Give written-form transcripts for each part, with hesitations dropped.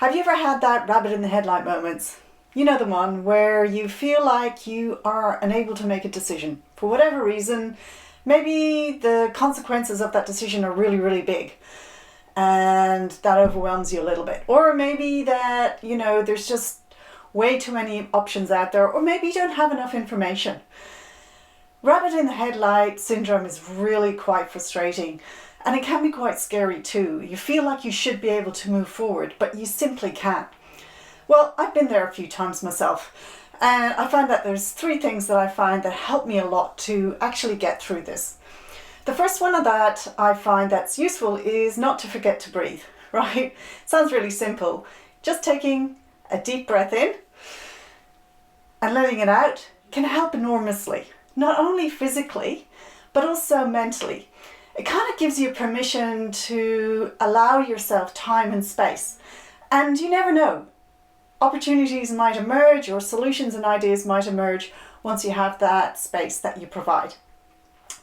Have you ever had that rabbit in the headlight moments? You know, the one where you feel like you are unable to make a decision for whatever reason. Maybe the consequences of that decision are really, really big and that overwhelms you a little bit. Or maybe that, there's just way too many options out there, or maybe you don't have enough information. Rabbit in the headlight syndrome is really quite frustrating, and it can be quite scary too. You feel like you should be able to move forward, but you simply can't. Well, I've been there a few times myself, and I find that there's 3 things that I find that help me a lot to actually get through this. The first one of that I find that's useful is not to forget to breathe, right? Sounds really simple. Just taking a deep breath in and letting it out can help enormously, not only physically, but also mentally. It kind of gives you permission to allow yourself time and space. And you never know, opportunities might emerge or solutions and ideas might emerge once you have that space that you provide.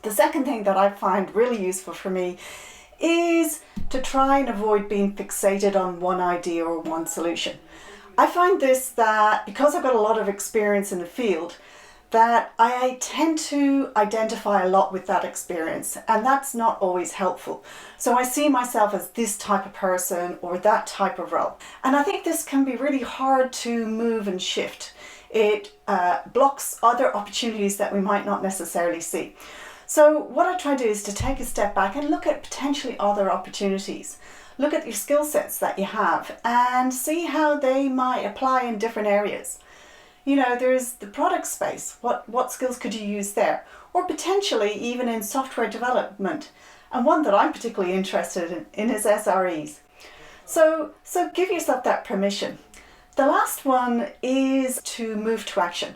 The second thing that I find really useful for me is to try and avoid being fixated on one idea or one solution. I find this that because I've got a lot of experience in the field, that I tend to identify a lot with that experience, and that's not always helpful. So I see myself as this type of person or that type of role. And I think this can be really hard to move and shift. It blocks other opportunities that we might not necessarily see. So what I try to do is to take a step back and look at potentially other opportunities. Look at your skill sets that you have and see how they might apply in different areas. There's the product space. What skills could you use there? Or potentially even in software development. And one that I'm particularly interested in is SREs. So give yourself that permission. The last one is to move to action.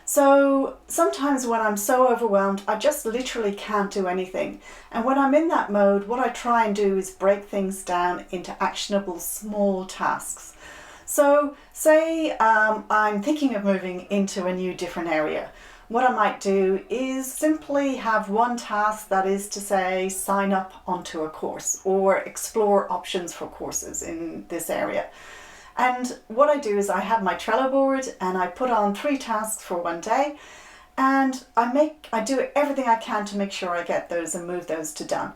So sometimes when I'm so overwhelmed, I just literally can't do anything. And when I'm in that mode, what I try and do is break things down into actionable small tasks. So say I'm thinking of moving into a new different area. What I might do is simply have one task, that is to say, sign up onto a course or explore options for courses in this area. And what I do is I have my Trello board and I put on 3 tasks for one day, and I do everything I can to make sure I get those and move those to done.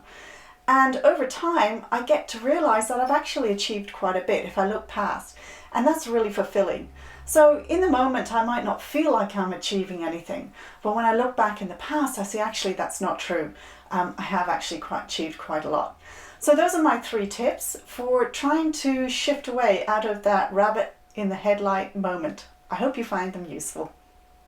And over time, I get to realize that I've actually achieved quite a bit if I look past. And that's really fulfilling. So in the moment, I might not feel like I'm achieving anything. But when I look back in the past, I see actually that's not true. I have actually achieved quite a lot. So those are my 3 tips for trying to shift away out of that rabbit in the headlight moment. I hope you find them useful.